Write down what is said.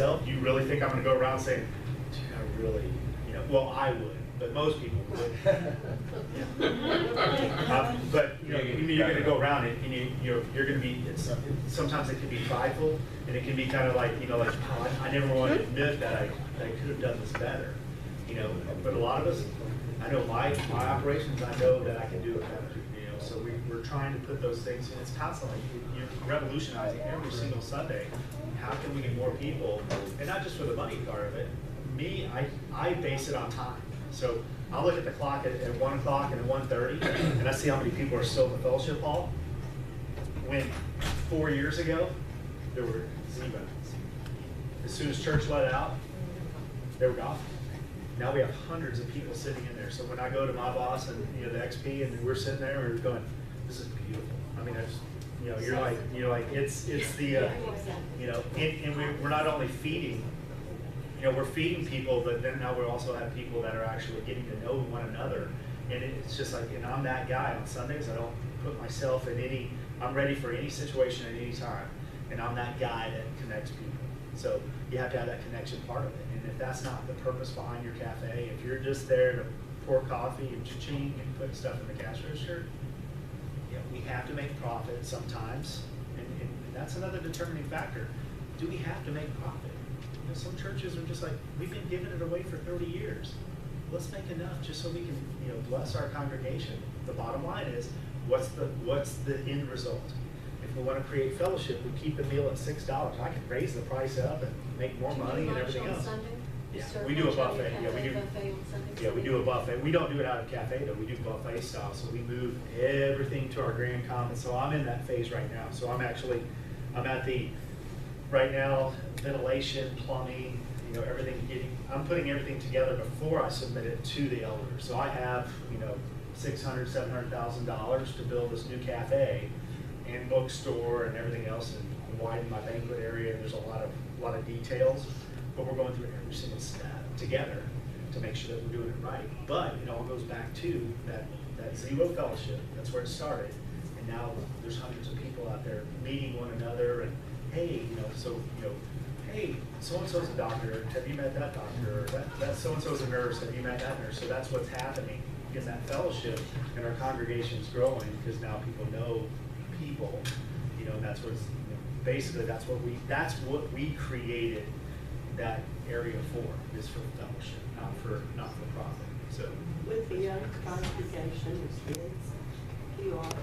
myself, do you really think I'm going to go around saying, I really, well, I would, but most people would. But you're going to go around it, and you're going to be. Sometimes it can be prideful, and it can be kind of like like, oh, I never want to admit that I could have done this better. But a lot of us, I know my operations, I know that I can do it better. So we're trying to put those things, and it's constantly, you're revolutionizing every single Sunday. How can we get more people, and not just for the money part of it. Me, I base it on time. So I'll look at the clock at 1 o'clock and at 1:30, and I see how many people are still in the fellowship hall. When 4 years ago, there were 0. As soon as church let out, they were gone. Now we have hundreds of people sitting in there. So when I go to my boss and the XP, and we're sitting there, we're going, "This is beautiful." I mean, you're like it's the and we're not only feeding, we're feeding people, but then now we also have people that are actually getting to know one another, and it's just like, and I'm that guy on Sundays. I don't put myself in any. I'm ready for any situation at any time, and I'm that guy that connects people. So you have to have that connection part of it. And if that's not the purpose behind your cafe, if you're just there to pour coffee and cha-ching and put stuff in the cash register, we have to make profit sometimes. And that's another determining factor. Do we have to make profit? Some churches are just like, we've been giving it away for 30 years. Let's make enough just so we can bless our congregation. The bottom line is, what's the end result? If we want to create fellowship, we keep the meal at $6. I can raise the price up and make more money and everything else. Yeah, we do a buffet. Yeah, we do. Yeah, we do a buffet. We don't do it out of cafe though. We do buffet style. So we move everything to our grand commons. So I'm in that phase right now. So I'm at the right now, ventilation, plumbing, everything I'm putting everything together before I submit it to the elders. So I have $600,000, $700,000 to build this new cafe and bookstore and everything else, and widen my banquet area. There's a lot of details, but we're going through every single step together to make sure that we're doing it right. But it all goes back to that 0 fellowship. That's where it started, and now there's hundreds of people out there meeting one another. And hey, hey, so and so's a doctor. Have you met that doctor? That so and so's a nurse. Have you met that nurse? So that's what's happening in that fellowship, and our congregation's growing because now people know people, and that's what's basically that's what we created that area for, is for fellowship, not for profit. So with the young congregation, with kids, you are